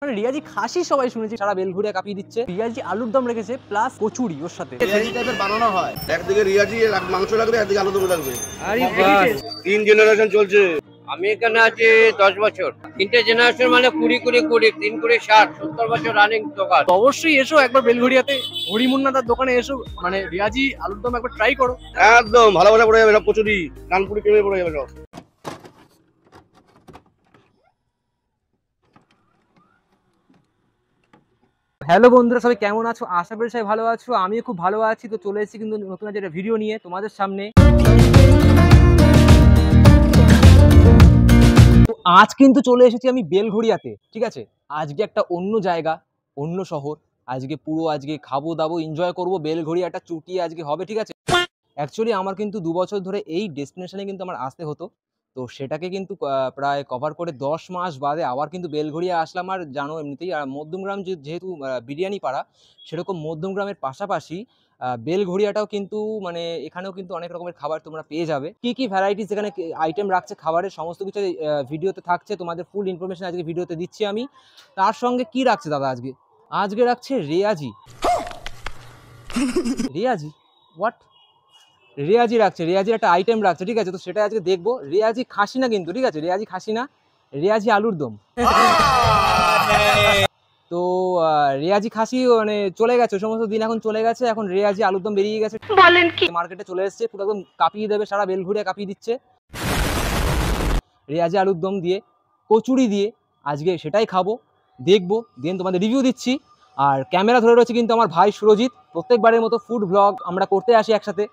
মানে রিয়াজি খাসি সবাই শুনেছি, সারা বেলঘুরিয়া কাঁপিয়ে দিচ্ছে। রিয়াজি আলুর দম রেখেছে প্লাস কচুরি ওর সাথে। রিয়াজি টাইপের বানানো হয়, একদিকে রিয়াজি মাংস লাগবে, একদিকে আলুর দম লাগবে। আরে বাস, 3 জেনারেশন চলছে। আমি এখানে আছি 10 বছর, 3টে জেনারেশন মানে 20 3 করে 60 70 বছর রানিং দোকান। অবশ্যই এসো একবার বেলঘুরিয়াতে, হরিমুন্নাদার দোকানে এসো, মানে রিয়াজি আলুর দম একবার ট্রাই করো। একদম ভালোবাসা পড়ে যাবে সব, কচুরি কানপুরি প্রেমে পড়ে যাবে সব। হ্যালো বন্ধুরা, সবাই কেমন আছো? আশা করি সবাই ভালো আছো, আমিও খুব ভালো আছি। তো চলে এসেছি কিন্তু নতুন একটা ভিডিও নিয়ে তোমাদের সামনে। তো আজ কিন্তু চলে এসেছি আমি বেলঘুরিয়াতে, ঠিক আছে। আজকে একটা অন্য জায়গা, অন্য শহর। আজকে খাবো দাবো, এনজয় করবো, বেলঘুরিয়াটা চুটিয়ে আজকে হবে, ঠিক আছে। অ্যাকচুয়ালি আমার কিন্তু 2 বছর ধরে এই ডেস্টিনেশনে কিন্তু আমার আসতে হতো। তো সেটাকে কিন্তু প্রায় কভার করে 10 মাস বাদে আবার কিন্তু বেলঘুরিয়া আসলাম। আর জানো এমনিতেই মধ্যমগ্রাম যেহেতু বিরিয়ানি পাড়া, সেরকম মধ্যমগ্রামের পাশাপাশি বেলঘুরিয়াটাও কিন্তু মানে এখানেও কিন্তু অনেক রকমের খাবার তোমরা পেয়ে যাবে। কি কি ভ্যারাইটিস এখানে আইটেম রাখছে খাবারের, সমস্ত কিছু ভিডিওতে থাকছে। তোমাদের ফুল ইনফরমেশন আজকে ভিডিওতে দিচ্ছি আমি। তার সঙ্গে কি রাখছে দাদা আজকে রাখছে রিয়াজি হোয়াট রিয়াজি রাখছে, রিয়াজির একটা আইটেম রাখছে, ঠিক আছে। তো সেটা আজকে দেখবো। রিয়াজি খাসি না কিন্তু, ঠিক আছে, রিয়াজি খাসি না, রিয়াজি আলুর দম। তো রিয়াজি খাসি মানে চলে গেছে, ওই সমস্ত দিন এখন চলে গেছে। এখন রিয়াজি আলুর দম বেরিয়ে গেছে, বলেন কি, মার্কেটে চলে এসেছে, পুরো একদম কাঁপিয়ে দেবে, সারা বেলঘুরিয়া কাঁপিয়ে দিচ্ছে রিয়াজি আলুর দম দিয়ে, কচুরি দিয়ে। আজকে সেটাই খাবো, দেখবো, দেন তোমাদের রিভিউ দিচ্ছি। আর ক্যামেরা ধরে রয়েছে কিন্তু আমার ভাই সুরজিৎ। প্রত্যেকবারের মতো ফুড ব্লগ আমরা করতে আসি একসাথে।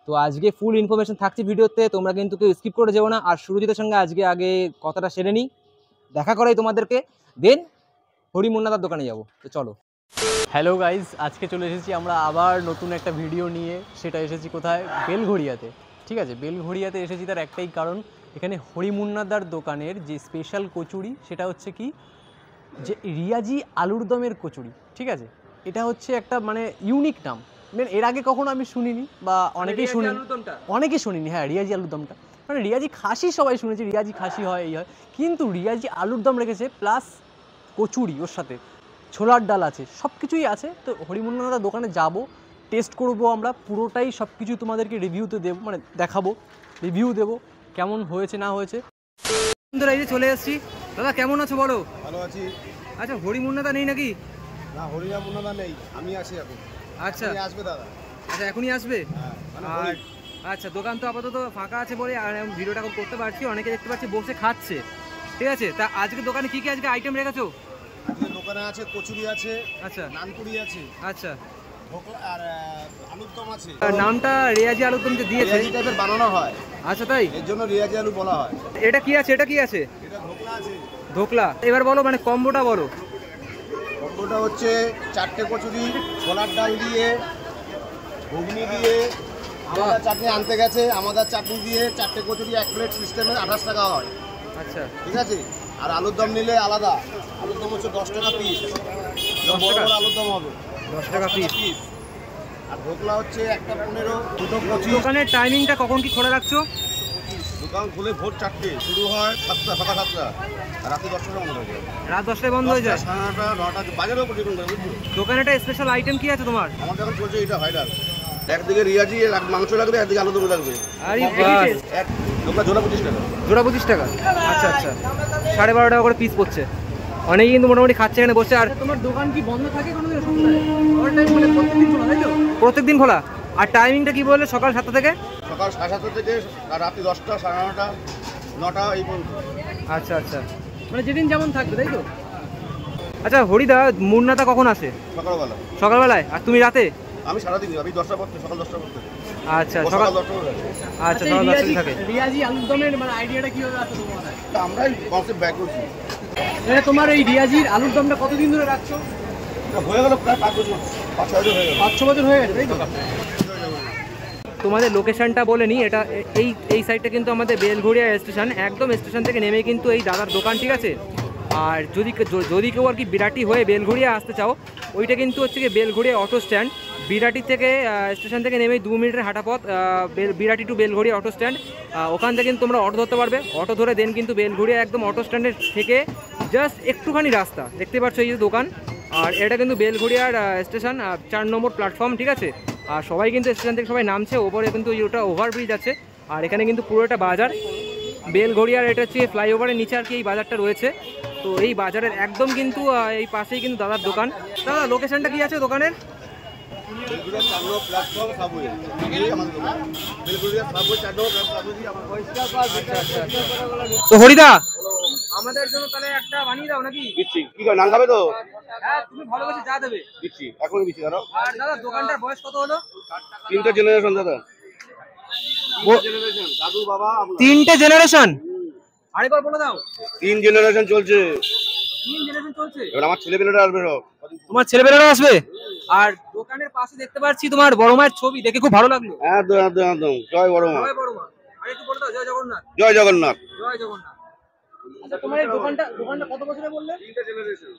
তো আজকে ফুল ইনফরমেশন থাকছে ভিডিওতে, তোমরা কিন্তু কেউ স্কিপ করে যাবো না। আর সুরজিতের সঙ্গে আগে কথাটা সেরে নিই, দেখা করাই তোমাদেরকে, দেন হরিমুন্নাদার দোকানে যাবো। তো চলো। হ্যালো গাইজ, আজকে চলে এসেছি আমরা আবার নতুন একটা ভিডিও নিয়ে। সেটা এসেছি কোথায়? বেলঘুরিয়াতে, ঠিক আছে। বেলঘুরিয়াতে এসেছি তার একটাই কারণ, এখানে হরিমুন্নাদার দোকানের যে স্পেশাল কচুরি, সেটা হচ্ছে কি যে রিয়াজি আলুর দমের কচুরি, ঠিক আছে। এটা হচ্ছে একটা মানে ইউনিক নাম, এর আগে কখনো আমি শুনিনি, বা অনেকেই শুনিনি। হ্যাঁ, রিয়াজি আলুর দমটা মানে রিয়াজি খাসি সবাই শুনেছি, রিয়াজি খাসি হয় এই হয়, কিন্তু রিয়াজি আলুর দম রেখেছে প্লাস কচুরি, ওর সাথে ছোলার ডাল আছে, সব কিছুই আছে। তো হরিমুন্নাদার দোকানে যাব, টেস্ট করবো আমরা পুরোটাই, সব কিছু তোমাদেরকে রিভিউতে দেবো, মানে দেখাবো, রিভিউ দেবো কেমন হয়েছে না হয়েছে। বন্ধুরা এই যে চলে এসেছি। দাদা কেমন আছো বলো? ভালো আছি। আচ্ছা, হরিমুন্নাদা নেই নাকি? না, হরিমুন্নাদা নেই, আমি আছি এখন। আচ্ছা আসবে দাদা? আচ্ছা, এখনই আসবে। আর আচ্ছা, দোকান তো আপাতত ফাঁকা আছে বলে আর ভিডিওটা করতে পারছি, অনেকে দেখতে পাচ্ছি বসে খাচ্ছে, ঠিক আছে। তা আজকে দোকানে কি কি আজকে আইটেম রেখেছো? আজকে দোকানে আছে কচুরি আছে, আচ্ছা, নানপুরি আছে, আচ্ছা, আর আলুর দম আছে। নামটা রিয়াজি আলুর দম যে দিয়েছে, রিয়াজি টাইপের বানানো হয়। আচ্ছা, তাই এর জন্য রিয়াজি আলু বলা হয়। এটা কি আছে? এটা ধোকলা আছে। ধোকলা। এবার বলো, মানে কম্বোটা বলো। কম্বোটা হচ্ছে 4টে কচুরি, ছোলার ডাল দিয়ে, ঘুগনি দিয়ে, আমাদের চাটনি আনতে গেছে, আমাদের চাটনি দিয়ে 4টে কচুরি 1 প্লেট সিস্টেমে 28 টাকা হয়। আচ্ছা, ঠিক আছে। আর আলুর দম নিলে আলাদা, আলুর দম হচ্ছে 10 টাকা পিস, 10 টাকা আলুর দম হবে, 10 টাকা পিস। আর ধোকলা হচ্ছে 1টা 15, 2টো 25। দোকানের টাইমিংটা কখন কি খোলা রাখছো? দোকান খুলে ভোর 4টে, শুরু হয় 7টা, সকাল 7টা, আর রাতে 10টায় বন্ধ হয়ে যায়। রাত 10টায় বন্ধ হয়ে যায়? 9টা 9টা, বাজারেও পর্যন্ত। দোকানে একটা স্পেশাল আইটেম কি আছে তোমার? আমার যখন চলছে এটা ভাইরাল, একদিকে রিয়াজি মাংস লাগবে, একদিকে আলুর দম লাগবে। আরে বাস, এক দোকান জোড়া 25 টাকা। জোড়া 25 টাকা? আচ্ছা আচ্ছা, 12.5 টাকা করে পিস পড়ছে। অনেকে কিন্তু মোটামুটি খাচ্ছে এখানে বসে। আর তোমার দোকান কি বন্ধ থাকে কোনোদিন? প্রত্যেকদিন খোলা। আর টাইমিংটা কি বললে? সকাল 7টা থেকে সকাল 7:30 থেকে আর রাতে 10টা, 9:30, 9টা এই পর্যন্ত। আচ্ছা আচ্ছা, মানে যেদিন যেমন থাকবে, তাই তো? আচ্ছা হরিদা, মুন্নাদা কখন আসে? সকালবেলা। সকালবেলায়? আর তুমি রাতে? আমি সারাদিন, আমি 10টা পর থেকে, সকাল 10টা পর থেকে। আচ্ছা, সকাল 10টা পর থেকে। আচ্ছা, সকাল 10টা থাকে। রিয়াজি আলুর দমের মানে আইডিয়াটা কিভাবে আসে তোমার মাথায়? আমরাই কনসেপ্ট ব্যাক করছি। মানে তোমার এই রিয়াজির আলুর দমটা কতদিন ধরে রাখছো? হয়ে গেল প্রায় 5 বছর, 5-6 বছর হয়ে গেল। 5-6 বছর হয়ে গেছে, তাই তো? তোমাদের লোকেশনটা বলে নিই, এটা এই সাইডটা কিন্তু আমাদের বেলঘুরিয়া স্টেশন, একদম স্টেশন থেকে নেমে কিন্তু এই দাদার দোকান, ঠিক আছে। আর যদি কেউ আর কি বিরাটি হয়ে বেলঘুরিয়া আসতে চাও, ওইটা কিন্তু হচ্ছে কি বেলঘুরিয়া অটো স্ট্যান্ড। বিরাটি থেকে স্টেশন থেকে নেমেই 2 মিনিটের হাঁটা পথ, Birati to Belgharia auto stand. ওখান থেকে কিন্তু তোমরা অটো ধরতে পারবে, অটো ধরে দেন কিন্তু বেলঘুরিয়া একদম অটো স্ট্যান্ডের থেকে জাস্ট একটুখানি রাস্তা দেখতে পাচ্ছ, এই যে দোকান। আর এটা কিন্তু বেলঘড়িয়ার স্টেশন, 4 নম্বর প্ল্যাটফর্ম, ঠিক আছে। আর সবাই কিন্তু স্টেশন থেকে সবাই নামছে, ওপরে কিন্তু ওটা ওভারব্রিজ আছে। আর এখানে কিন্তু পুরোটা বাজার বেলঘড়িয়ার, এটা হচ্ছে ফ্লাইওভারের নিচে আর কি এই বাজারটা রয়েছে। তো এই বাজারের একদম কিন্তু এই পাশেই কিন্তু দাদার দোকান। দাদা লোকেশনটা কি আছে দোকানের? তো হরিদা আমাদের জন্য তাহলে একটা বানিয়ে দাও নাকি? দিচ্ছি। কি নান খাবে তো? হ্যাঁ তুমি ভালোবেসে যা দেবে দিচ্ছি, এখনই দিচ্ছি। দাদা আর দাদা দোকানটার বয়স কত হলো? 3টে জেনারেশন দাদা, দাদু বাবা 3টে জেনারেশন। আরেকবার বলে দাও। 3 জেনারেশন চলছে। 3 জেনারেশন চলছে। এবার আমার ছেলেপেলেরা আসবে সব। তোমার ছেলেপেলেরা আসবে? আর দোকানের পাশে দেখতে পাচ্ছি তোমার বড় মায়ের ছবি, দেখে খুব ভালো লাগলো। একদম একদম একদম। জয় বড় মা। জয় বড় মা। আর একটু বলে দাও জয় জগন্নাথ। জয় জগন্নাথ। জয় জগন্নাথ। আচ্ছা তোমার এই দোকানটা কত বছরে বললে? 3টে জেনারেশন।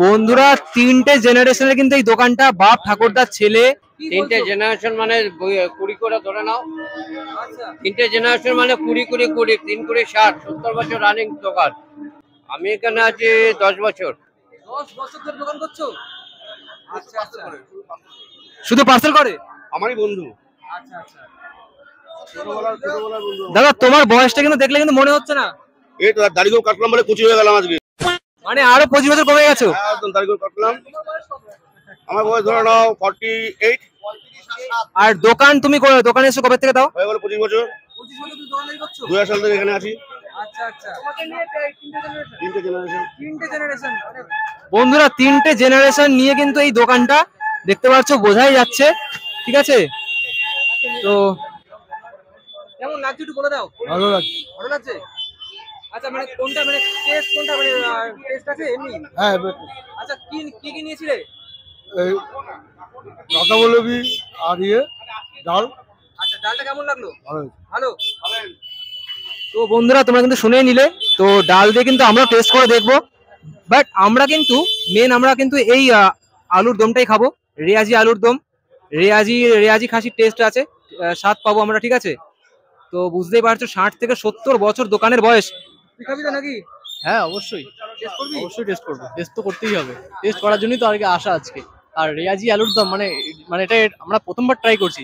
বন্ধুরা 3টে জেনারেশনের কিন্তু এই দোকানটা, বাপ ঠাকুরদার ছেলে। 3টে জেনারেশন মানে 20 করে ধরে নাও। আচ্ছা 3টে জেনারেশন মানে 20 করে 20, 3 করে 60, 70 বছর রানিং দোকান। আমি এখানে আছি 10 বছর। 10 বছর ধরে দোকান করছো? আচ্ছা আচ্ছা। শুধু পার্সেল করে? আমারই বন্ধু। আচ্ছা আচ্ছা। ছোটবেলার বন্ধু। দাদা তোমার বয়সটা কিন্তু দেখলে কিন্তু মনে হচ্ছে না। এই তো দাড়ি করে কাটলাম বলে কুচি হয়ে গেলাম আজকে। মানে আরো 25 বছর কমে গেছো? হ্যাঁ একদম দাড়ি করে কাটলাম। আমার বয়স ধরে নাও 48। আর দোকান তুমি দোকানে এসে কবে থেকে দাও? হয়ে গেল 25 বছর। 25 বছর তুমি দোকানদারি করছো? 2000 সাল থেকে এখানে আছি। আচ্ছা আচ্ছা। তোমাকে নিয়ে 3টে জেনারেশন। 3টে জেনারেশন। বন্ধুরা 3টে জেনারেশন নিয়ে কিন্তু এই দোকানটা দেখতে পাচ্ছ, বোঝাই যাচ্ছে, ঠিক আছে। তো কেমন লাগছে একটু বলে দাও। ভালো লাগছে। ভালো লাগছে। আচ্ছা মানে কোনটা, মানে টেস্ট কোনটা, মানে টেস্ট আছে এমনি? হ্যাঁ আচ্ছা কি কি নিয়েছিলে? এই কাঁচা বলবি আর ডাল। আচ্ছা ডালটা কেমন লাগলো? ভালো। ভালো। তো বন্ধুরা তোমরা কিন্তু শুনেই নিলে, তো ডাল দিয়ে কিন্তু আমরা টেস্ট করে দেখবো। বাট আমরা কিন্তু আমরা কিন্তু এই আলুর দমটাই খাবো, রেয়াজি আলুর দম। রেয়াজি খাসির টেস্ট আছে, স্বাদ পাবো আমরা, ঠিক আছে। তো বুঝতেই পারছো 60 থেকে 70 বছর দোকানের বয়স। তুই খাবি তো নাকি? হ্যাঁ অবশ্যই টেস্ট করবি? অবশ্যই টেস্ট করবো, টেস্ট তো করতেই হবে, টেস্ট করার জন্যই তো আর কি আসা আজকে। আর রেয়াজি আলুর দম মানে মানে এটা আমরা প্রথমবার ট্রাই করছি,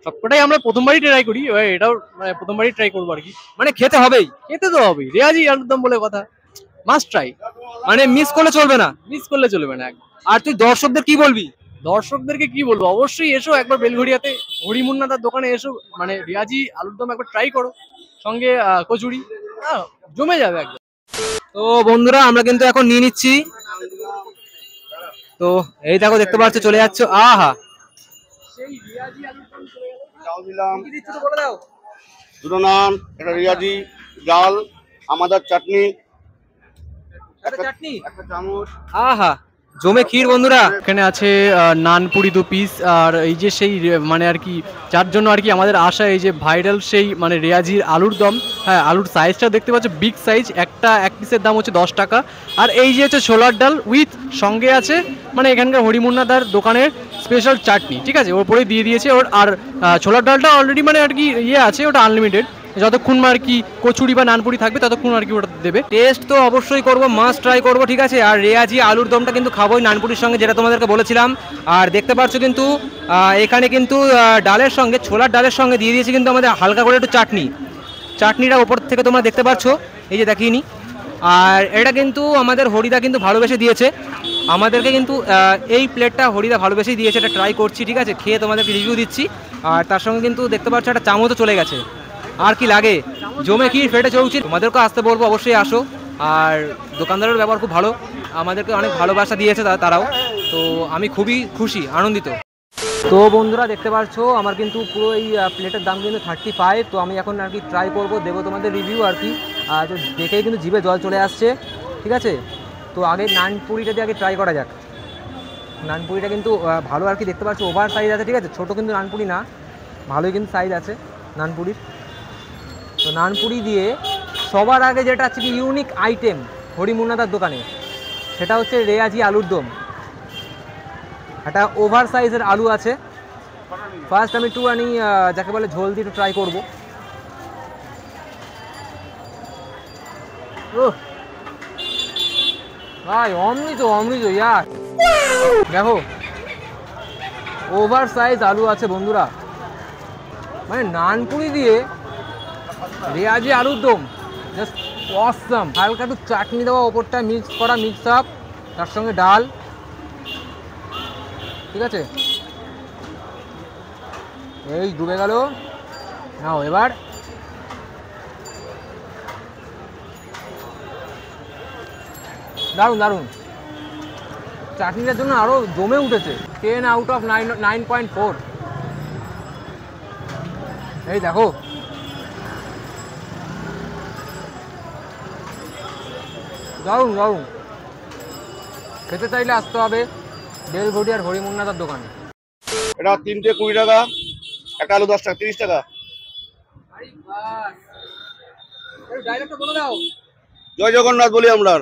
সবকটাই আমরা প্রথমবারই ট্রাই করি, এটাও মানে প্রথমবারই ট্রাই করবো আর কি। মানে খেতে হবেই, খেতে তো হবেই, রেয়াজি আলুর দম বলে কথা, মাস্ট ট্রাই, মানে মিস করলে চলবে না। মিস করলে চলবে না। আর তুই দর্শকদের কি বলবি? দর্শকদেরকে কি বলবো, অবশ্যই এসো একবার বেলঘড়িয়াতে হরিমুন্নাদার দোকানে এসো, মানে রেয়াজি আলুর দম একবার ট্রাই করো, সঙ্গে কচুরি, জমে যাবে একদম। তো বন্ধুরা আমরা কিন্তু এখন নিয়ে নিচ্ছি। তো এই দেখো দেখতে পাচ্ছ চলে যাচ্ছ। আহা দিলাম কি দিচ্ছ তো বলে দাও। 2টো নান, একটা রিয়াজি, ডাল, আমাদের চাটনি, চাটনি, একটা চামচ। আহা জমে ক্ষীর বন্ধুরা। এখানে আছে নানপুরি 2 পিস, আর এই যে সেই মানে আর কি যার জন্য আর কি আমাদের আশা, এই যে ভাইরাল সেই মানে রেয়াজির আলুর দম। হ্যাঁ আলুর সাইজটা দেখতে পাচ্ছ বিগ সাইজ, এক পিসের দাম হচ্ছে 10 টাকা। আর এই যে হচ্ছে ছোলার ডাল উইথ সঙ্গে আছে মানে এখানকার হরিমুন্নাদার দোকানের স্পেশাল চাটনি, ঠিক আছে, ওর পরেই দিয়ে দিয়েছে ওর। আর ছোলার ডালটা অলরেডি মানে আর কি আছে, ওটা আনলিমিটেড, যতক্ষণ আর কি কচুরি বা নানপুরি থাকবে ততক্ষণ আর কি ওটা দেবে। টেস্ট তো অবশ্যই করবো, মাস্ট ট্রাই করবো, ঠিক আছে। আর রেয়াজি আলুর দমটা কিন্তু খাবোই নানপুরির সঙ্গে, যেটা তোমাদেরকে বলেছিলাম। আর দেখতে পাচ্ছ কিন্তু এখানে কিন্তু ডালের সঙ্গে, ছোলার ডালের সঙ্গে দিয়ে দিয়েছে কিন্তু আমাদের হালকা করে একটু চাটনিটা ওপর থেকে তোমরা দেখতে পাচ্ছ, এই যে দেখিনি। আর এটা কিন্তু আমাদের হরিদা কিন্তু ভালোবেসে দিয়েছে আমাদেরকে, কিন্তু এই প্লেটটা হরিদা ভালোবেসেই দিয়েছে, এটা ট্রাই করছি, ঠিক আছে, খেয়ে তোমাদেরকে রিভিউ দিচ্ছি। আর তার সঙ্গে কিন্তু দেখতে পাচ্ছ একটা চামচও চলে গেছে। আর কি লাগে, জমে কি ফেটে চলছে। তোমাদেরকে আসতে বলবো, অবশ্যই আসো। আর দোকানদারের ব্যবহার খুব ভালো, আমাদেরকে অনেক ভালোবাসা দিয়েছে তারাও। তো আমি খুবই খুশি, আনন্দিত। তো বন্ধুরা দেখতে পাচ্ছ আমার কিন্তু পুরো এই প্লেটের দাম কিন্তু 35। তো আমি এখন আর কি ট্রাই করবো, দেবো তোমাদের রিভিউ আর কি। তো দেখেই কিন্তু জিভে জল চলে আসছে, ঠিক আছে। তো আগে নানপুরিটা দিয়ে আগে ট্রাই করা যাক। নানপুরিটা কিন্তু ভালো আর কি, দেখতে পাচ্ছ ওভার সাইজ আছে, ঠিক আছে, ছোটো কিন্তু নানপুরি না, ভালোই কিন্তু সাইজ আছে নানপুরির। তো নানপুরি দিয়ে সবার আগে যেটা আছে কি ইউনিক আইটেম হরিমুন্নাদার দোকানে, সেটা হচ্ছে রেয়াজি আলুর দম। একটা ওভার সাইজের আলু আছে। ফার্স্ট আমি একটু যাকে বলে ঝোল দিয়ে একটু ট্রাই করবো। ভাই অমৃত অমৃত ইয়ার, দেখো ওভার সাইজ আলু আছে বন্ধুরা, মানে নানপুরি দিয়ে রেয়াজি আলুর দম জাস্ট অসাম। হালকা একটু চাটনি দেওয়া, ওপরটা মিক্স করা, মিক্স আপ, তার সঙ্গে ডাল, ঠিক আছে। এই ডুবে গেল, নাও এবার দারুণ দারুণ, চাটনিটার জন্য আরো জমে উঠেছে। 10 আউট অফ 9.4। এই দেখো দারুণ দারুণ, খেতে চাইলে আসতে হবে বেলঘটিয়ার হরিমুন্নাদার দোকানে। এটা 3টে 20 টাকা, একটা আলু 10 টাকা, 30 টাকা। ডাইরেক্ট বলে দাও। জয় জগন্নাথ বলি আমরা।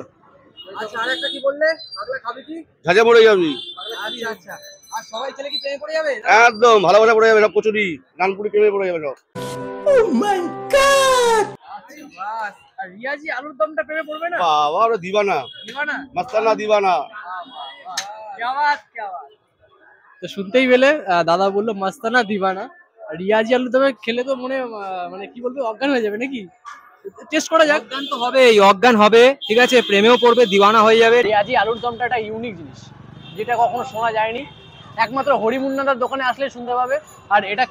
আচ্ছা আরেকটা কি বললে? পাগলা খাবি কি? ঝাঁঝে পড়ে যাবি। আচ্ছা আচ্ছা, আর সবাই ছেলে কি প্রেমে পড়ে যাবে? একদম ভালোবাসা পড়ে যাবে, সব কচুরি নানপুরি প্রেমে পড়ে যাবে সব। ও মাই গড, বাস। আর রিয়াজি আলুর দমটা প্রেমে পড়বে না? বাবা ওরে দিবানা, দিবানা মাস্তানা দিবানা। কি আওয়াজ কি আওয়াজ। তো শুনতেই পেলে দাদা বললো মাস্তানা দিবানা। রিয়াজি আলুর দমে খেলে তো মানে কি বলবে, অজ্ঞান হয়ে যাবে নাকি? টেস্ট করা যাক। অজ্ঞান তো হবে, অজ্ঞান হবে, ঠিক আছে, প্রেমেও পড়বে, দিওয়ানা হয়ে যাবে। রিয়াজি আলুর দমটা একটা ইউনিক জিনিস, যেটা কখনো শোনা যায়নি, একমাত্র হরিমুন্নাদার দোকানে আসলে শুনতে পাবে। আর এটা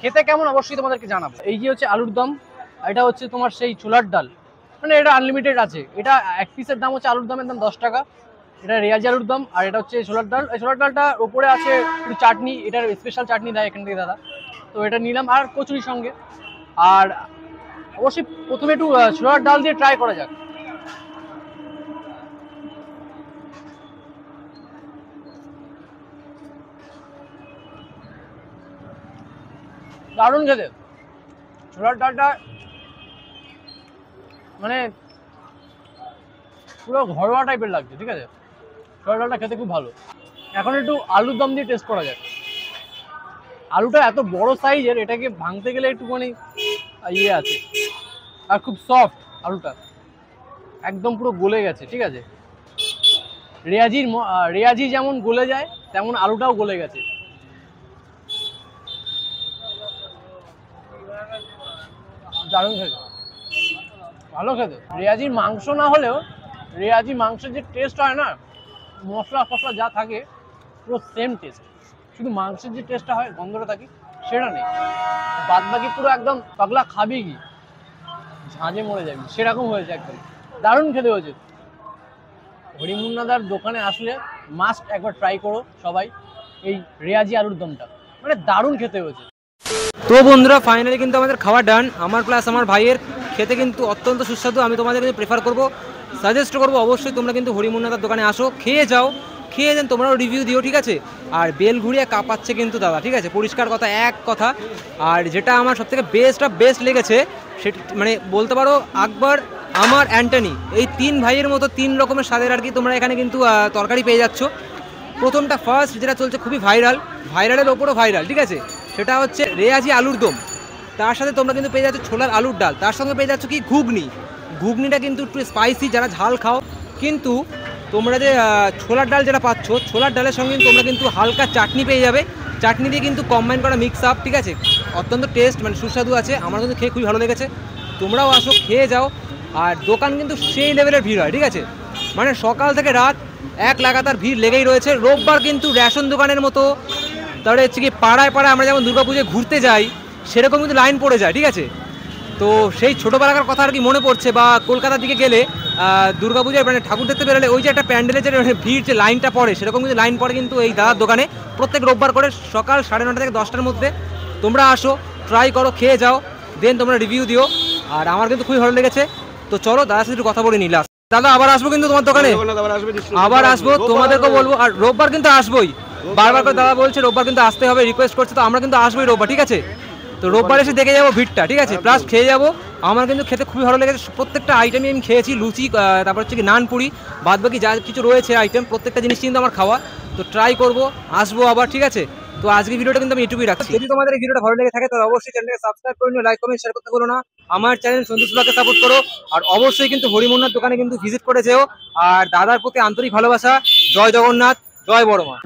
খেতে কেমন অবশ্যই তোমাদেরকে জানাবো। এই যে হচ্ছে আলুর দম, এটা হচ্ছে তোমার সেই ছোলার ডাল, মানে এটা আনলিমিটেড আছে। এটা এক পিসের দাম হচ্ছে, আলুর দমের দাম 10 টাকা। এটা রেয়াজি আলুর দম, আর এটা হচ্ছে ছোলার ডাল। এই ছোলার ডালটার ওপরে আছে একটু চাটনি, এটার স্পেশাল চাটনি দেয় এখান থেকে দাদা, তো এটা নিলাম, আর কচুরির সঙ্গে। আর অবশ্যই প্রথমে একটু ছোলার ডাল দিয়ে ট্রাই করা যাক। দারুণ খেতে, ছোলার ডালটা মানে পুরো ঘরোয়া টাইপের লাগছে, ঠিক আছে। ছোলার ডালটা খেতে খুব ভালো। এখন একটু আলুর দম দিয়ে টেস্ট করা যায়। আলুটা এত বড় সাইজের, এটাকে ভাঙতে গেলে একটুখানি ইয়ে আছে, আর খুব সফট আলুটা, একদম পুরো গলে গেছে, ঠিক আছে। রেয়াজি যেমন গলে যায়, তেমন আলুটাও গলে গেছে। দারুণ খেতে, ভালো খেতে। রেয়াজির মাংস না হলেও রেয়াজি মাংসের যে টেস্ট হয় না, মশলা ফসলা যা থাকে পুরো সেম টেস্ট, শুধু মাংসের যে টেস্টটা হয়, গন্ধটা থাকে, সেটা নেই। বাদ বাকি পুরো একদম পাগলা খাবি কি, ঝাঁঝে মরে যাবি, সেরকম হয়েছে একদম। দারুণ খেতে হয়েছে। হরিমুন্নাদার দোকানে আসলে মাস্ট একবার ট্রাই করো সবাই এই রেয়াজি আলুর দমটা, মানে দারুণ খেতে হয়েছে। তো বন্ধুরা ফাইনালি কিন্তু আমাদের খাওয়া ডান, আমার প্লাস আমার ভাইয়ের, খেতে কিন্তু অত্যন্ত সুস্বাদু। আমি তোমাদের কিন্তু প্রেফার করবো, সাজেস্ট করবো, অবশ্যই তোমরা কিন্তু হরিমুন্নাদার দোকানে আসো, খেয়ে যাও, খেয়ে দেন তোমরাও রিভিউ দিও, ঠিক আছে। আর বেলঘুরিয়া কাঁপাচ্ছে কিন্তু দাদা, ঠিক আছে, পরিষ্কার কথা, এক কথা। আর যেটা আমার সবথেকে বেস্ট অফ বেস্ট লেগেছে, সেটা মানে বলতে পারো আকবর, আমার, অ্যান্টনি, এই 3 ভাইয়ের মতো 3 রকমের স্বাদের আর কি তোমরা এখানে কিন্তু তরকারি পেয়ে যাচ্ছ। প্রথমটা ফার্স্ট যেটা চলছে খুবই ভাইরালের ওপরও ভাইরাল, ঠিক আছে, সেটা হচ্ছে রেয়াজি আলুর দম। তার সাথে তোমরা কিন্তু পেয়ে যাচ্ছ ছোলার আলুর ডাল, তার সঙ্গে পেয়ে যাচ্ছ কি ঘুগনিটা কিন্তু একটু স্পাইসি, যারা ঝাল খাও। কিন্তু তোমরা যে ছোলার ডাল যেটা পাচ্ছ, ছোলার ডালের সঙ্গে তোমরা কিন্তু হালকা চাটনি পেয়ে যাবে, চাটনি দিয়ে কিন্তু কম্বাইন করা মিক্স আপ, ঠিক আছে, অত্যন্ত টেস্ট মানে সুস্বাদু আছে। আমার কিন্তু খেয়ে খুবই ভালো লেগেছে, তোমরাও আসো, খেয়ে যাও। আর দোকান কিন্তু সেই লেভেলের ভিড় হয়, ঠিক আছে, মানে সকাল থেকে রাত এক লাগাতার ভিড় লেগেই রয়েছে। রোববার কিন্তু রেশন দোকানের মতো, তাহলে হচ্ছে কি পাড়ায় আমরা যেমন দুর্গাপুজোয় ঘুরতে যাই, সেরকম কিন্তু লাইন পড়ে যায়, ঠিক আছে। তো সেই ছোটোবেলাকার কথা আর কি মনে পড়ছে, বা কলকাতার দিকে গেলে দুর্গাপুজোয় মানে ঠাকুর দেখতে বেরোলে ওই যে একটা প্যান্ডেলের যে ভিড়, যে লাইনটা পড়ে, সেরকম কিন্তু লাইন পড়ে কিন্তু এই দাদার দোকানে প্রত্যেক রোববার করে সকাল 9:30 থেকে 10টার মধ্যে। তোমরা আসো, ট্রাই করো, খেয়ে যাও, দেন তোমরা রিভিউ দিও। আর আমার কিন্তু খুবই ভালো লেগেছে। তো চলো দাদার সাথে একটু কথা বলে নিলাম। দাদা আবার আসবো কিন্তু তোমার দোকানে, আবার আসবো, তোমাদেরকে বলবো। আর রোববার কিন্তু আসবোই, বারবার করে দাদা বলছে রোববার কিন্তু আসতে হবে, রিকোয়েস্ট করছে, তো আমরা কিন্তু আসবোই রোববার, ঠিক আছে। তো রোববার এসে দেখে যাবো ভিড়টা, ঠিক আছে, প্লাস খেয়ে যাবো। আমার কিন্তু খেতে খুবই ভালো লেগেছে, প্রত্যেকটা আইটেমই আমি খেয়েছি, লুচি, তারপর হচ্ছে কি নানপুরি, বাদ বাকি যা কিছু রয়েছে আইটেম, প্রত্যেকটা জিনিস কিন্তু আমার খাওয়া। তো ট্রাই করবো, আসবো আবার, ঠিক আছে। তো আজকে ভিডিওটা কিন্তু আমি এটুকুই রাখছি। যদি তোমাদের এই ভিডিওটা ভালো লেগে থাকে তাহলে অবশ্যই চ্যানেলকে সাবস্ক্রাইব করে নিও, লাইক কমেন্ট শেয়ার করতে ভুলো না। আমার চ্যানেল সন্তোষ ব্লগকে সাপোর্ট করো, আর অবশ্যই কিন্তু হরিমন্নার দোকানে কিন্তু ভিজিট করে যেও। আর দাদার প্রতি আন্তরিক ভালোবাসা। জয় জগন্নাথ, জয় বড়মা।